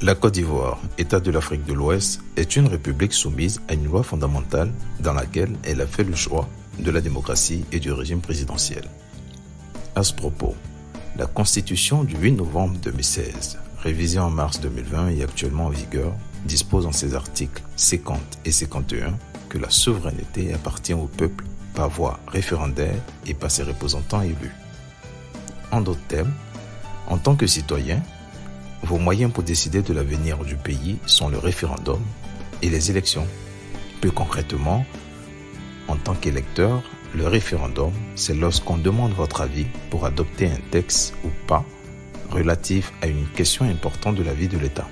La Côte d'Ivoire, État de l'Afrique de l'Ouest, est une république soumise à une loi fondamentale dans laquelle elle a fait le choix de la démocratie et du régime présidentiel. À ce propos, la Constitution du 8 novembre 2016, révisée en mars 2020 et actuellement en vigueur, dispose en ses articles 50 et 51 que la souveraineté appartient au peuple par voie référendaire et par ses représentants élus. En d'autres termes, en tant que citoyen, vos moyens pour décider de l'avenir du pays sont le référendum et les élections. Plus concrètement, en tant qu'électeur, le référendum, c'est lorsqu'on demande votre avis pour adopter un texte ou pas relatif à une question importante de la vie de l'État.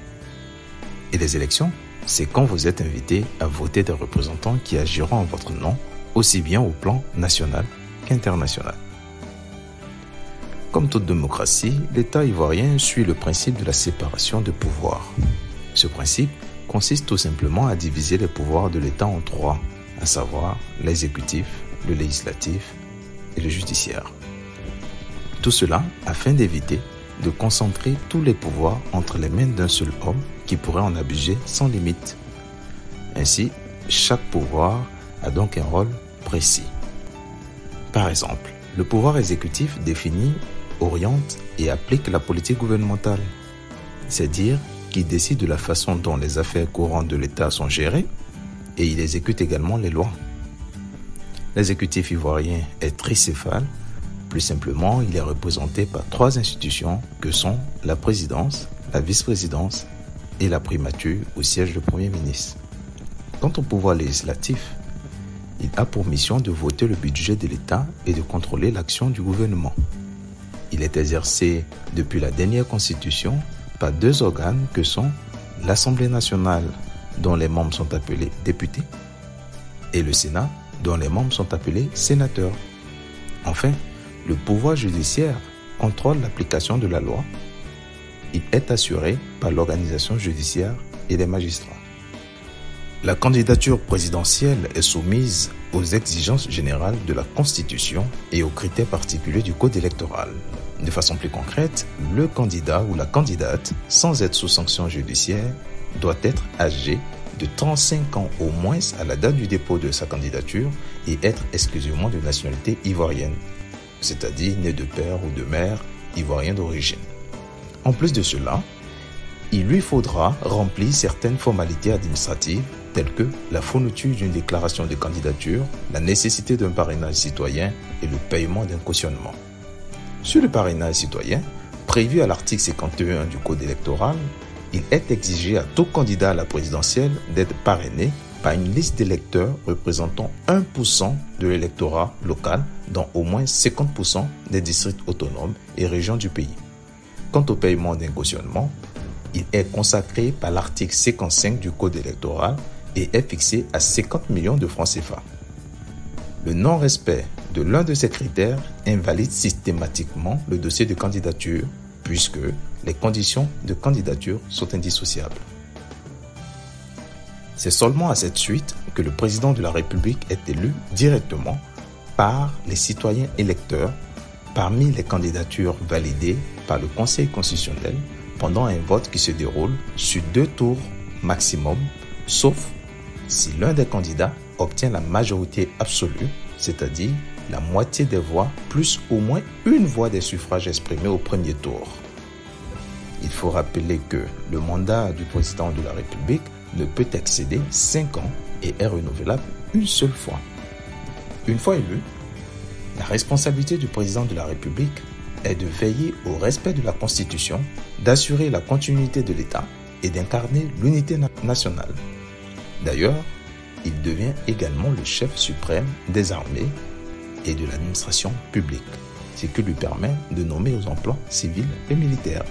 Et les élections, c'est quand vous êtes invité à voter des représentants qui agiront en votre nom, aussi bien au plan national qu'international. Comme toute démocratie, l'État ivoirien suit le principe de la séparation des pouvoirs. Ce principe consiste tout simplement à diviser les pouvoirs de l'État en trois, à savoir l'exécutif, le législatif et le judiciaire. Tout cela afin d'éviter de concentrer tous les pouvoirs entre les mains d'un seul homme qui pourrait en abuser sans limite. Ainsi, chaque pouvoir a donc un rôle précis. Par exemple, le pouvoir exécutif définit, oriente et applique la politique gouvernementale, c'est-à-dire qu'il décide de la façon dont les affaires courantes de l'État sont gérées et il exécute également les lois. L'exécutif ivoirien est tricéphale. Plus simplement, il est représenté par trois institutions que sont la présidence, la vice-présidence et la primature au siège du Premier ministre. Quant au pouvoir législatif, il a pour mission de voter le budget de l'État et de contrôler l'action du gouvernement. Il est exercé depuis la dernière constitution par deux organes que sont l'Assemblée nationale, dont les membres sont appelés députés, et le Sénat, dont les membres sont appelés sénateurs. Enfin, le pouvoir judiciaire contrôle l'application de la loi. Il est assuré par l'organisation judiciaire et les magistrats. La candidature présidentielle est soumise aux exigences générales de la Constitution et aux critères particuliers du Code électoral. De façon plus concrète, le candidat ou la candidate, sans être sous sanction judiciaire, doit être âgé de 35 ans au moins à la date du dépôt de sa candidature et être exclusivement de nationalité ivoirienne, c'est-à-dire né de père ou de mère ivoirien d'origine. En plus de cela, il lui faudra remplir certaines formalités administratives telles que la fourniture d'une déclaration de candidature, la nécessité d'un parrainage citoyen et le paiement d'un cautionnement. Sur le parrainage citoyen, prévu à l'article 51 du Code électoral, il est exigé à tout candidat à la présidentielle d'être parrainé par une liste d'électeurs représentant 1% de l'électorat local dans au moins 50% des districts autonomes et régions du pays. Quant au paiement d'un cautionnement, il est consacré par l'article 55 du Code électoral et est fixé à 50 millions de francs CFA. Le non-respect de l'un de ces critères invalide systématiquement le dossier de candidature puisque les conditions de candidature sont indissociables. C'est seulement à cette suite que le président de la République est élu directement par les citoyens électeurs parmi les candidatures validées par le Conseil constitutionnel pendant un vote qui se déroule sur 2 tours maximum, sauf si l'un des candidats obtient la majorité absolue, c'est-à-dire la moitié des voix plus au moins une voix des suffrages exprimés au premier tour. Il faut rappeler que le mandat du président de la République ne peut excéder 5 ans et est renouvelable une seule fois. Une fois élu, la responsabilité du président de la République est de veiller au respect de la Constitution, d'assurer la continuité de l'État et d'incarner l'unité nationale. D'ailleurs, il devient également le chef suprême des armées et de l'administration publique, ce qui lui permet de nommer aux emplois civils et militaires.